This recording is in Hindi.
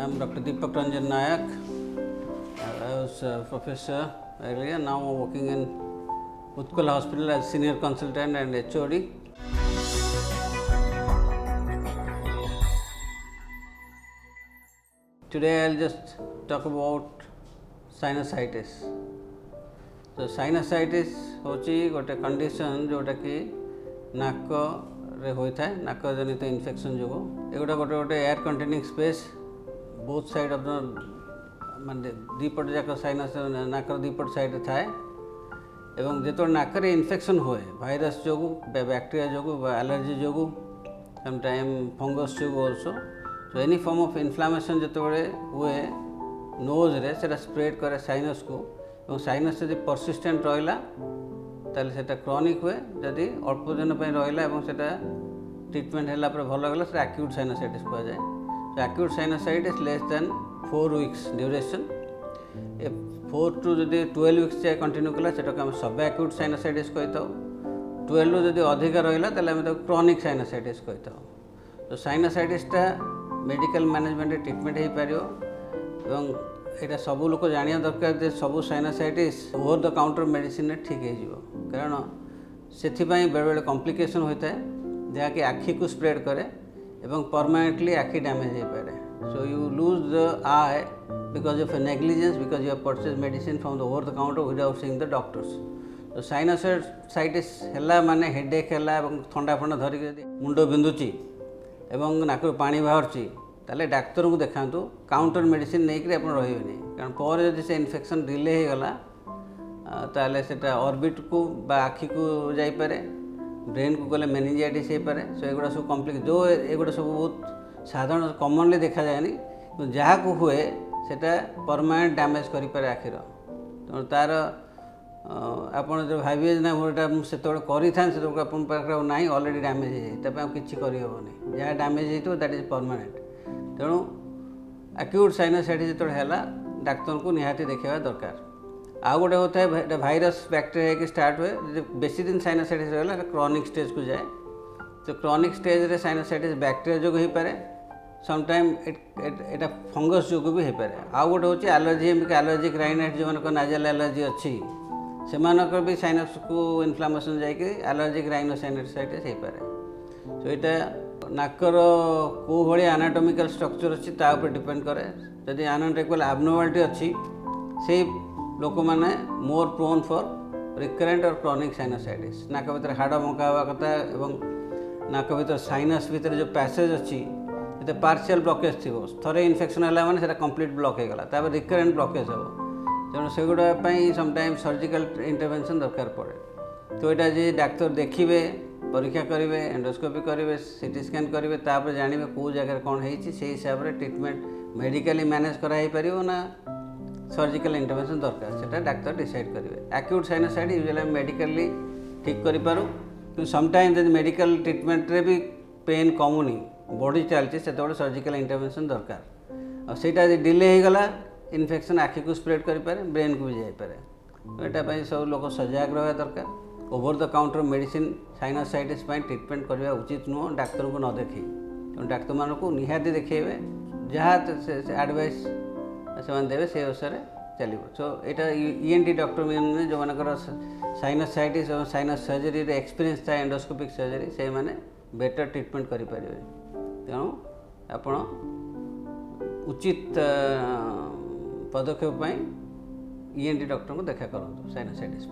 I am Dr. Deepak Ranjan Nayak. I was a professor earlier, now working in Utkal Hospital as senior consultant and HOD. Today I will just talk about sinusitis. So sinusitis होची गोटे कंडीशन जोटा कि नाक रे होई थाए नाक जनित इन्फेक्शन जो एगुटा गोटे गोटे air containing space both side of the माने दीपट जाक साइनस नाकर दीपट साइड थाए एवं जो नाक इन्फेक्शन हुए भाइरस जो बैक्टेरिया जो एलर्जी जो समटाइम फंगस जो also so any form of inflammation जो हुए नोज रे से स्प्रेड करे साइनस को और साइनस जब परसिस्टेंट रहा ताले सेटा क्रॉनिक हुए जदि अल्प दिन रहा और सेटा ट्रीटमेंट है भल गला से एक्यूट साइनसाइटिस कह जाए so acute sinusitis less than 4 weeks duration 4 to 12 weeks जाए कंटिन्यू कला से सब एक्यूट साइनसाइटिस कही था 12 रू जब अधिक रहा क्रॉनिक साइनसाइटिस कही था तो साइनसाइटिसटा मेडिकल मैनेजमेंट ट्रीटमेंट हो पार यहाँ सब लोग जाना दरकार जे सब sinusitis over the counter medicine ठीक हो कारण से बेले बेले कॉम्प्लिकेशन होता है जहाँकि आखि को स्प्रेड करे एवं परमानेंटली आखि डैमेज हो पाए so you lose the I because of negligence because you have purchase medicine from the over the counter without seeing the doctors तो साइनसाइटिस है माने हेडेक है थंडा फंडा धरिक मुंड बिंधुची एवं नाक पानी बाहर ताले डाक्तर को देखातु काउंटर मेडिसिन नहीं कि आप रही कारण पर जब से इन्फेक्शन डिले हो गला ताले सेटा ऑर्बिट को बा आखि को जाइपे ब्रेन को गले मेनिंजाइटिस हो पाए सो एगुड़ा सब कॉम्प्लिकेट जो एगुड़ा सब बहुत साधारण कॉमनली देखा जाए जहाँ को हुए सेटा परमानेंट डैमेज कर आखिर तेणु तार आपड़ जो भावे ना मोटा मुझे करी था ना अलरेडी डैमेज हो किसी करहबनी जहाँ डैमेज हो दैट इज परमानेंट तेणु एक्यूट साइनसाइटिस जो है डाक्तर को निहाती देखा दरकार आउ गोटे होता है भाइरस बैक्टेरिया की स्टार्ट हुए बेसी दिन साइनसाइटिस रहा क्रॉनिक स्टेज को जाए तो क्रॉनिक स्टेज रे साइनसाइटिस बैक्टेरिया जो हो पाए समटाइम एटा फंगस जो भी हो पाए आउ गोटे हूँ एलर्जी एलर्जिक राइनाइट जो मान नाजल एलर्जी अच्छी से भी साइनस को इन्फ्लामेशन जाकि एलर्जिक राइनोसाइनसाइटिस हो पाए सो यहाँ नाकर कौ भाई एनाटॉमिकल स्ट्रक्चर अच्छी डिपेंड करे जदि एनाटॉमिकल एब्नॉर्मलिटी अच्छी से लोक मैंने मोर प्रोन फॉर रिकरेंट और क्रॉनिक साइनसाइटिस नाक भीतर हाड़ बंका हवा कथा एवं नाक भीतर साइनस भीतर जो पैसेज अच्छी ये पार्शियल ब्लॉकेज थी थे इन्फेक्शन है मैंने कंप्लीट ब्लॉक हो गला रिकरेंट ब्लॉकेज हम तेणु से गुड़ाई समटाइम सर्जिकल इंटरवेंशन दरकार पड़े तो यहाँ जी डाक्तर देखिए परीक्षा करेंगे एंडोस्कोपी करेंगे सीटी स्कैन करेंगे तापर जानवे कौ जगह कौन है हिसाब से ट्रीटमेंट मेडिकली मैनेज कराई ना सर्जिकल इंटरवेंशन दरकार से डाक्तर डिसाइड करेंगे एक्यूट साइनसाइटिस यूजुअली मेडिकली ठीक करूँ कि समटाइम जब मेडिकल ट्रीटमेंट रे भी पेन कमुनी बढ़ी चलती से सर्जिकल इंटरवेंशन दरकार और डिले हो गला इन्फेक्शन आखि को स्प्रेड करें ब्रेन को भी जापे तो यहाँ सब लोग सजग रहा दरकार over the counter medicine sinusitis treatment करवा उचित नुह डाक्तर को न देखी तो डाक्तर मान को निहाती देखेबे जहाँ एडवाइस से देवे से अनुसार चलो सो यहाँ ईएनटी डॉक्टर मैंने जो मानकर साइनसाइटिस और साइनस सर्जरी एक्सपीरियंस था एंडोस्कोपिक सर्जरी से माने बेटर ट्रीटमेंट करेंगे तेणु आपण उचित पदक्षेप ईएनटी डॉक्टर को देखा करूँ साइनसाइटिस।